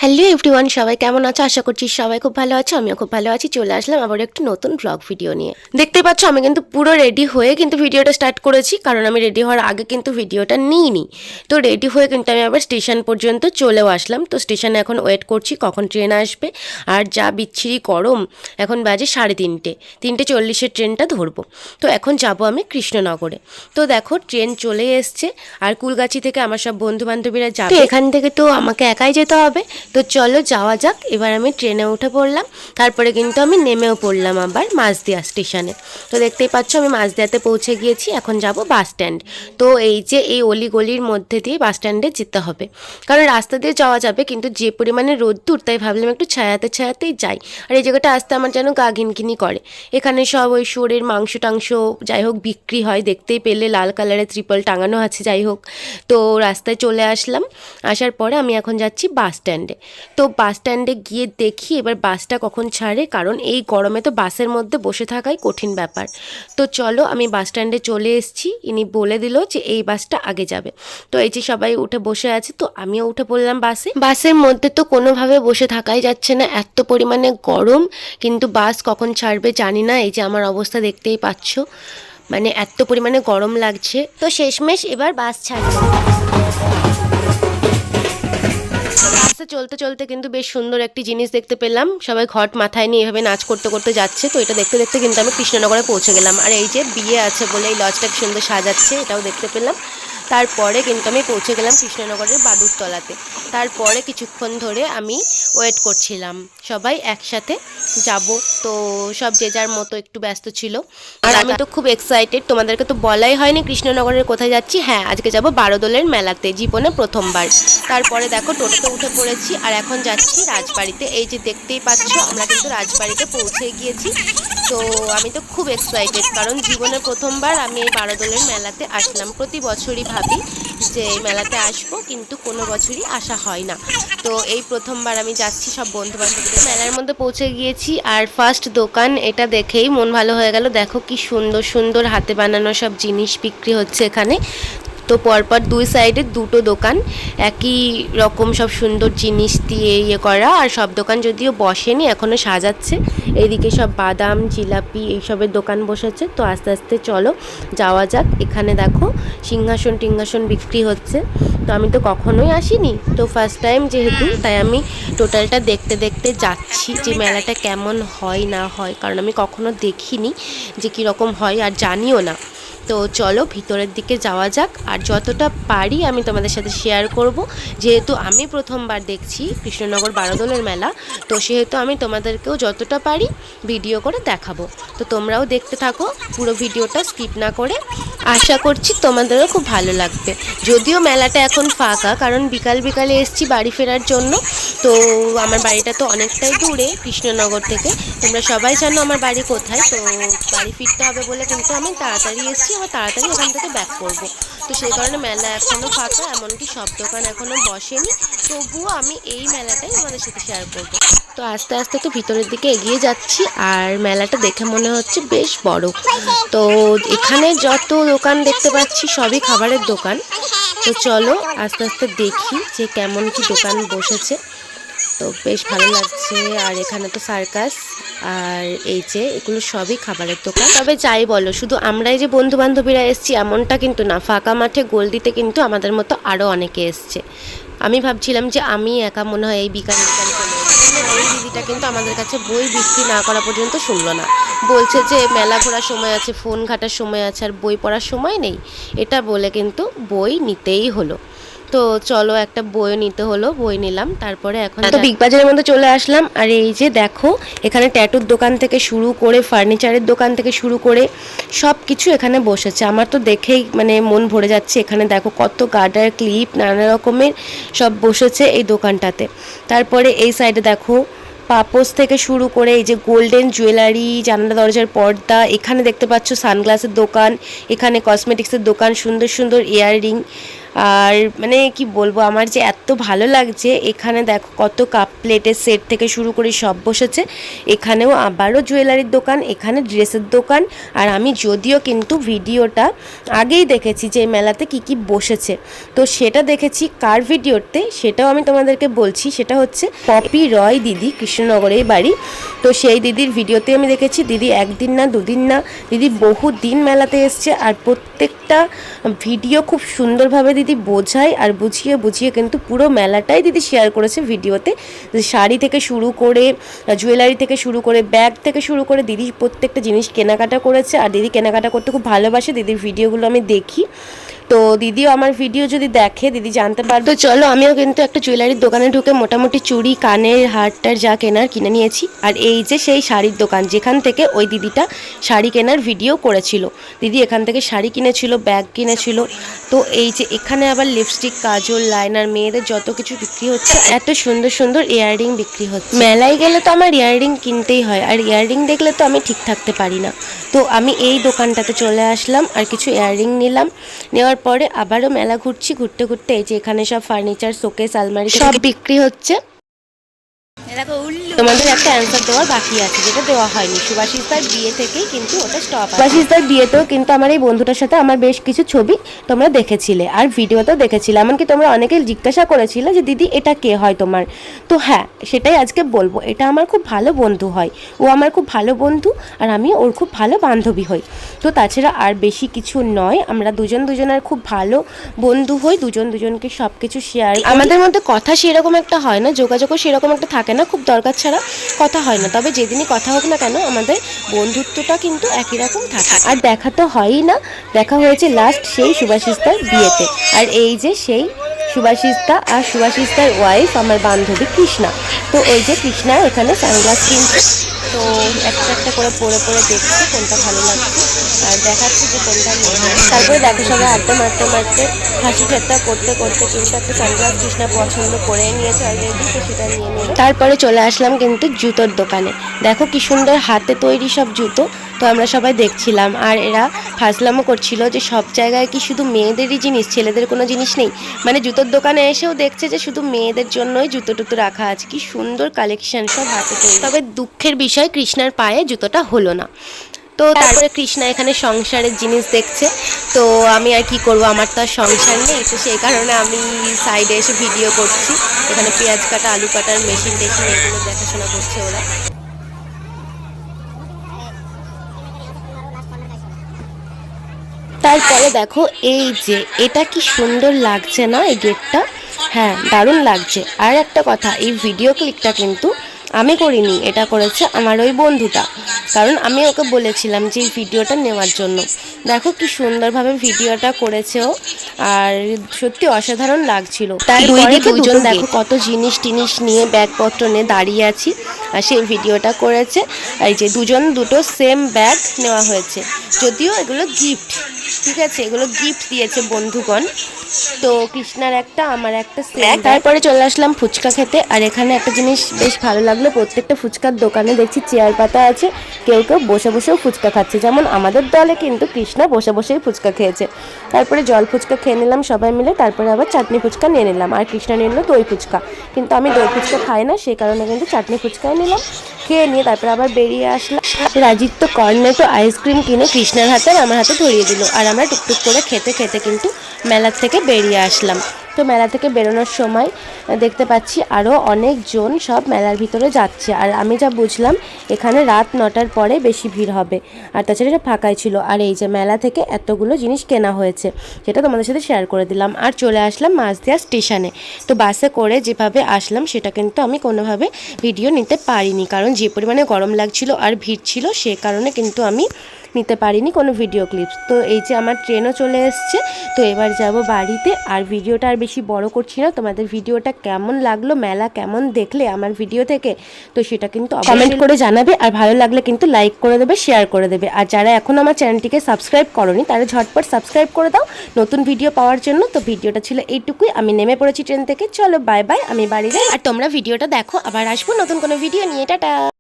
Hello everyone, সবাই কেমন আছো? আশা করছি সবাই খুব ভালো আছো। আমিও খুব ভালো আছি। চলে আসলাম আবার একটু নতুন ব্লগ ভিডিও নিয়ে। দেখতে পাচ্ছ আমি কিন্তু পুরো রেডি হয়ে কিন্তু ভিডিওটা স্টার্ট করেছি, কারণ আমি রেডি হওয়ার আগে কিন্তু ভিডিওটা নিইনি। তো রেডি হয়ে কিন্তু আমি আবার স্টেশন পর্যন্ত চলেও আসলাম। তো স্টেশনে এখন ওয়েট করছি কখন ট্রেন আসবে। আর যা বিচ্ছিরি গরম, এখন বাজে 3:30, 3:40 ট্রেনটা ধরবো। তো এখন যাব আমি কৃষ্ণনগরে। তো দেখো ট্রেন চলে এসছে, আর কুলগাছি থেকে আমার সব বন্ধু বান্ধবীরা যাবে। এখান থেকে তো আমাকে একাই যেতে হবে। তো চলো যাওয়া যাক। এবার আমি ট্রেনে উঠে পড়লাম, তারপরে কিন্তু আমি নেমেও পড়লাম আবার মাঝদিয়া স্টেশনে। তো দেখতেই পাচ্ছ আমি মাঝদিয়াতে পৌঁছে গিয়েছি। এখন যাব বাস স্ট্যান্ড। তো এই যে এই অলিগলির মধ্যে দিয়ে বাস স্ট্যান্ডে যেতে হবে, কারণ রাস্তা দিয়ে যাওয়া যাবে কিন্তু যে পরিমাণে রোদ্দুর, তাই ভাবলাম একটু ছায়াতেই যাই। আর এই জায়গাটা আসতে আমার যেন গা ঘিনঘিনি করে। এখানে সব ওই শুয়োরের মাংস টাংস যাই হোক বিক্রি হয়, দেখতেই পেলে লাল কালারের ত্রিপল টাঙানো আছে। যাই হোক, তো রাস্তায় চলে আসলাম। আসার পরে আমি এখন যাচ্ছি বাস স্ট্যান্ডে। তো বাস স্ট্যান্ডে গিয়ে দেখি এবার বাসটা কখন ছাড়ে, কারণ এই গরমে তো বাসের মধ্যে বসে থাকাই কঠিন ব্যাপার। তো চলো আমি বাস স্ট্যান্ডে চলে এসেছি। ইনি বলে দিল যে এই বাসটা আগে যাবে। তো এই যে সবাই উঠে বসে আছে, তো আমিও উঠে পড়লাম বাসে। বাসের মধ্যে তো কোনোভাবে বসে থাকাই যাচ্ছে না, এত পরিমাণে গরম। কিন্তু বাস কখন ছাড়বে জানি না। এই যে আমার অবস্থা দেখতেই পাচ্ছ, মানে এত পরিমাণে গরম লাগছে। তো শেষমেশ এবার বাস ছাড়বে। রাস্তা চলতে চলতে কিন্তু বেশ সুন্দর একটি জিনিস দেখতে পেলাম। সবাই ঘট মাথায় নিয়ে এভাবে নাচ করতে করতে যাচ্ছে। তো এটা দেখতে দেখতে কিন্তু আমি কৃষ্ণনগরে পৌঁছে গেলাম। আর এই যে বিয়ে আছে বলে এই লজটা কি সুন্দর সাজাচ্ছে, এটাও দেখতে পেলাম। তারপরে কিন্তু আমি পৌঁছে গেলাম কৃষ্ণনগরের বাদুরতলাতে। তারপরে কিছুক্ষণ ধরে আমি ওয়েট করছিলাম, সবাই একসাথে যাব। তো সব যে যার মতো একটু ব্যস্ত ছিল। আর আমি তো খুব এক্সাইটেড, তোমাদেরকে তো বলাই হয়নি কৃষ্ণনগরের কোথায় যাচ্ছি। হ্যাঁ, আজকে যাব বারোদোলের মেলাতে, জীবনে প্রথমবার। তারপরে দেখো টোটোতে উঠে পড়েছি, আর এখন যাচ্ছি রাজবাড়িতে। এই যে দেখতেই পাচ্ছ আমরা কিন্তু রাজবাড়িতে পৌঁছে গিয়েছি। তো আমি তো খুব এক্সাইটেড, কারণ জীবনের প্রথমবার আমি এই বারোদোলের মেলাতে আসলাম। প্রতি বছরই ভাবি যে এই মেলাতে আসবো, কিন্তু কোনো বছরই আসা হয় না। তো এই প্রথমবার আমি যাচ্ছি সব বন্ধু বান্ধবীদের। মেলার মধ্যে পৌঁছে গিয়েছি, আর ফার্স্ট দোকান এটা দেখেই মন ভালো হয়ে গেল। দেখো কি সুন্দর সুন্দর হাতে বানানো সব জিনিস বিক্রি হচ্ছে এখানে। তো পরপর দুই সাইডে দুটো দোকান, একই রকম সব সুন্দর জিনিস দিয়ে ইয়ে করা। আর সব দোকান যদিও বসেনি, এখনও সাজাচ্ছে। এইদিকে সব বাদাম জিলাপি এইসবের দোকান বসেছে। তো আস্তে আস্তে চলো যাওয়া যাক। এখানে দেখো সিংহাসন টিংহাসন বিক্রি হচ্ছে। তো আমি তো কখনোই আসিনি, তো ফার্স্ট টাইম যেহেতু, তাই আমি টোটালটা দেখতে দেখতে যাচ্ছি যে মেলাটা কেমন হয় না হয়, কারণ আমি কখনো দেখিনি যে কীরকম হয়, আর জানিও না। তো চলো ভিতরের দিকে যাওয়া যাক, আর যতটা পারি আমি তোমাদের সাথে শেয়ার করব। যেহেতু আমি প্রথমবার দেখছি কৃষ্ণনগর বারোদোলের মেলা, তো সেহেতু আমি তোমাদেরকেও যতটা পারি ভিডিও করে দেখাবো। তো তোমরাও দেখতে থাকো পুরো ভিডিওটা স্কিপ না করে। আশা করছি তোমাদেরও খুব ভালো লাগবে। যদিও মেলাটা এখন ফাঁকা, কারণ বিকাল বিকালে এসছি বাড়ি ফেরার জন্য। তো আমার বাড়িটা তো অনেকটাই দূরে কৃষ্ণনগর থেকে। তোমরা সবাই জানো আমার বাড়ি কোথায়। তো বাড়ি ফিরতে হবে বলে কিন্তু আমি তাড়াতাড়ি এসেছি, আবার তাড়াতাড়ি ওখান থেকে ব্যাক করবো। তো সেই কারণে মেলা এখনও ফাঁকা, এমনকি সব দোকান এখনও বসেনি। তবুও আমি এই মেলাটাই তোমাদের সাথে শেয়ার করবো। তো আস্তে আস্তে তো ভিতরের দিকে এগিয়ে যাচ্ছি, আর মেলাটা দেখে মনে হচ্ছে বেশ বড়। তো এখানে যত দোকান দেখতে পাচ্ছি সবই খাবারের দোকান। তো চলো আস্তে আস্তে দেখি যে কেমন কি দোকান বসেছে। তো বেশ ভালো লাগছে। আর এখানে তো সার্কাস, আর এই যে এগুলো সবই খাবারের দোকান। তবে যাই বলো, শুধু আমরাই যে বন্ধু বান্ধবীরা এসছি এমনটা কিন্তু না। ফাঁকা মাঠে গোল দিতে কিন্তু আমাদের মতো আরও অনেকে এসছে। আমি ভাবছিলাম যে আমি একা মনে হয় এই বিকাল বিকাল চলে এসেছি। এই দিদিটা কিন্তু আমাদের কাছে বই বিক্রি না করা পর্যন্ত শুনলো না। বলছে যে মেলা ঘোরার সময় আছে, ফোন ঘাটার সময় আছে, আর বই পড়ার সময় নেই। এটা বলে কিন্তু বই নিতেই হলো। তো চলো একটা বইও নিতে হলো, বই নিলাম। তারপরে এখন তো বিগ বাজারের মধ্যে চলে আসলাম। আর এই যে দেখো এখানে ট্যাটুর দোকান থেকে শুরু করে ফার্নিচারের দোকান থেকে শুরু করে সব কিছু এখানে বসেছে। আমার তো দেখেই মানে মন ভরে যাচ্ছে। এখানে দেখো কত গার্ডার ক্লিপ নানা রকমের সব বসেছে এই দোকানটাতে। তারপরে এই সাইডে দেখো পাপোস থেকে শুরু করে এই যে গোল্ডেন জুয়েলারি, জানালা দরজার পর্দা, এখানে দেখতে পাচ্ছ সানগ্লাসের দোকান, এখানে কসমেটিক্সের দোকান, সুন্দর সুন্দর ইয়াররিং, আর মানে কি বলবো, আমার যে এত ভালো লাগছে। এখানে দেখো কত কাপ প্লেটের সেট থেকে শুরু করে সব বসেছে। এখানেও আবারও জুয়েলারির দোকান, এখানে ড্রেসের দোকান। আর আমি যদিও কিন্তু ভিডিওটা আগেই দেখেছি যে মেলাতে কি কি বসেছে, তো সেটা দেখেছি কার ভিডিওতে সেটাও আমি তোমাদেরকে বলছি। সেটা হচ্ছে পপি রয় দিদি, কৃষ্ণনগরের বাড়ি। তো সেই দিদির ভিডিওতে আমি দেখেছি দিদি একদিন না দুদিন না, দিদি বহু দিন মেলাতে এসছে। আর প্রত্যেকটা ভিডিও খুব সুন্দরভাবে দিদি বোঝায় আর বুঝিয়ে বুঝিয়ে কিন্তু পুরো মেলাটাই দিদি শেয়ার করেছে ভিডিওতে। শাড়ি থেকে শুরু করে জুয়েলারি থেকে শুরু করে ব্যাগ থেকে শুরু করে দিদি প্রত্যেকটা জিনিস কেনাকাটা করেছে। আর দিদি কেনাকাটা করতে খুব ভালোবাসে, দিদির ভিডিওগুলো আমি দেখি। তো দিদিও আমার ভিডিও যদি দেখে দিদি জানতে পারবে। তো চলো আমিও কিন্তু একটা জুয়েলারির দোকানে ঢুকে মোটামুটি চুড়ি কানের হারটার যা কেনার কিনে নিয়েছি। আর এই যে সেই শাড়ির দোকান যেখান থেকে ওই দিদিটা শাড়ি কেনার ভিডিও করেছিল। দিদি এখান থেকে শাড়ি কিনেছিল, ব্যাগ কিনেছিল। তো এই যে এখানে আবার লিপস্টিক, কাজল, লাইনার, মেয়েদের যত কিছু বিক্রি হচ্ছে, এত সুন্দর সুন্দর ইয়াররিং বিক্রি হচ্ছে। মেলায় গেলে তো আমার ইয়াররিং কিনতেই হয়, আর ইয়াররিং দেখলে তো আমি ঠিক থাকতে পারি না। তো আমি এই দোকানটাতে চলে আসলাম আর কিছু ইয়াররিং নিলাম। নেওয়ার পরে আবারও মেলা ঘুরছি, ঘুরতে ঘুরতে এই যে এখানে সব ফার্নিচার, শোকেস, আলমারি সব বিক্রি হচ্ছে। তোমাদের একটা অ্যান্সার দেওয়ার বাকি আছে, যেটা দেওয়া হয়নি। সুভাষিসদার বিয়ে থেকেই কিন্তু ওটা স্টপ। সুভাষিসদার বিয়েতেও কিন্তু আমার এই বন্ধুটার সাথে আমার বেশ কিছু ছবি তোমরা দেখেছিলে আর ভিডিওতেও দেখেছিলে। এমনকি তোমরা অনেকে জিজ্ঞাসা করেছিলে যে দিদি এটা কে হয় তোমার। তো হ্যাঁ, সেটাই আজকে বলবো। এটা আমার খুব ভালো বন্ধু হয়, ও আমার খুব ভালো বন্ধু আর আমি ওর খুব ভালো বান্ধবী হই। তো তাছাড়া আর বেশি কিছু নয়, আমরা দুজন দুজনের খুব ভালো বন্ধু হই, দুজন দুজনকে সব কিছু শেয়ার। আমাদের মধ্যে কথা সেরকম একটা হয় না, যোগাযোগও সেরকম একটা থাকে না, খুব দরকার ছাড়া কথা হয় না। তবে যেদিনই কথা হোক না কেন আমাদের বন্ধুত্বটা কিন্তু একই রকম থাকে। আর দেখা তো হয়ই না, দেখা হয়েছে লাস্ট সেই সুভাষিসদার বিয়েতে। আর এই যে সেই সুভাষিসদা আর সুভাষিসদার ওয়াইফ আমার বান্ধবী কৃষ্ণা। তো ওই যে কৃষ্ণা এখানে সানগ্লাস কিনছে, তো একটা একটা করে পরে পরে দেখছি কোনটা ভালো লাগছে আর দেখাচ্ছি যে কোনটা নেই। তারপরে দেখো সবাই আড্ডা মারতে মারতে হাসি ঠাট্টা করতে করতে কিন্তু একটা সানগ্লাস কৃষ্ণা পছন্দ করে নিয়েছে অলরেডি, তো সেটা নিয়ে নিল। তারপরে চলে আসলাম কিন্তু জুতোর দোকানে। দেখো কি সুন্দর হাতে তৈরি সব জুতো। তো আমরা সবাই দেখছিলাম আর এরা ফাজলামও করছিল যে সব জায়গায় কি শুধু মেয়েদেরই জিনিস, ছেলেদের কোনো জিনিস নেই। মানে জুতোর দোকানে এসেও দেখছে যে শুধু মেয়েদের জন্যই জুতো টুতো রাখা আছে। কি সুন্দর কালেকশন সব হাতে তৈরি। তবে দুঃখের বিষয় কৃষ্ণার পায়ে জুতোটা হলো না। তো তারপরে কৃষ্ণা এখানে সংসারের জিনিস দেখছে। তো আমি আর কি করব, আমার তো আর সংসার নেই, তো সেই কারণে আমি সাইডে এসে ভিডিও করছি। এখানে পেঁয়াজ কাটা, আলু কাটার মেশিন টেশিন এগুলো দেখাশোনা করছে ওরা। তারপরে দেখো এই যে এটা কি সুন্দর লাগছে না এই গেটটা, হ্যাঁ দারুণ লাগছে। আর একটা কথা, এই ভিডিও ক্লিকটা কিন্তু আমি করিনি, এটা করেছে আমার ওই বন্ধুটা, কারণ আমি ওকে বলেছিলাম যে এই ভিডিওটা নেওয়ার জন্য। দেখো কি সুন্দরভাবে ভিডিওটা করেছে ও, আর সত্যি অসাধারণ লাগছিল। তারপরে দুজন দেখো কত জিনিস টিনিস নিয়ে ব্যাগপত্র নিয়ে দাঁড়িয়ে আছি আর সেই ভিডিওটা করেছে। এই যে দুজন দুটো সেম ব্যাগ নেওয়া হয়েছে, যদিও এগুলো গিফট, ঠিক আছে, এগুলো গিফট দিয়েছে বন্ধুগণ। তো কৃষ্ণার একটা, আমার একটা সেম। তারপরে চলে আসলাম ফুচকা খেতে। আর এখানে একটা জিনিস বেশ ভালো লাগলো, প্রত্যেকটা ফুচকার দোকানে দেখছি চেয়ার পাতা আছে, কেউ কেউ বসে বসেও ফুচকা খাচ্ছে। যেমন আমাদের দলে কিন্তু কৃষ্ণা বসে বসেই ফুচকা খেয়েছে। তারপরে জল ফুচকা খেয়ে নিলাম সবাই মিলে, তারপরে আবার চাটনি ফুচকা নিয়ে নিলাম। আর কৃষ্ণা নিয়ে নিল দই ফুচকা, কিন্তু আমি দই ফুচকা খাই না, সেই কারণে কিন্তু চাটনি ফুচকাই নিলাম। খেয়ে নিয়ে তারপরে আবার বেরিয়ে আসলাম। রাজিত তো কর্নেটো আইসক্রিম কিনে কৃষ্ণার হাতে আর আমার হাতে ধরিয়ে দিল, আর আমরা টুকটুক করে খেতে খেতে কিন্তু মেলার থেকে বেরিয়ে আসলাম। তো মেলা থেকে বেরোনোর সময় দেখতে পাচ্ছি আরও অনেকজন সব মেলার ভিতরে যাচ্ছে। আর আমি যা বুঝলাম এখানে রাত 9টার পরে বেশি ভিড় হবে, আর তাছাড়া এটা ফাঁকাই ছিল। আর এই যে মেলা থেকে এতগুলো জিনিস কেনা হয়েছে সেটা তোমাদের সাথে শেয়ার করে দিলাম। আর চলে আসলাম মাঝদিয়া স্টেশনে। তো বাসে করে যেভাবে আসলাম সেটা কিন্তু আমি কোনোভাবে ভিডিও নিতে পারিনি, কারণ যে পরিমাণে গরম লাগছিল আর ভিড় ছিল সে কারণে কিন্তু আমি নিতে পারিনি কোনো ভিডিও ক্লিপস। তো এই যে আমার ট্রেনও চলে এসছে, তো এবার যাব বাড়িতে। আর ভিডিওটা আর বেশি বড় করছি না, তোমাদের ভিডিওটা কেমন লাগলো, মেলা কেমন দেখলে আমার ভিডিও থেকে, তো সেটা কিন্তু কমেন্ট করে জানাবে। আর ভালো লাগলে কিন্তু লাইক করে দেবে, শেয়ার করে দেবে। আর যারা এখন আমার চ্যানেলটিকে সাবস্ক্রাইব করোনি তারা ঝটপট সাবস্ক্রাইব করে দাও নতুন ভিডিও পাওয়ার জন্য। তো ভিডিওটা ছিল এইটুকুই, আমি নেমে পড়েছি ট্রেন থেকে। চলো বাই বাই, আমি বাড়ি যাই। আর তোমরা ভিডিওটা দেখো, আবার আসবো নতুন কোনো ভিডিও নিয়ে। টাটা।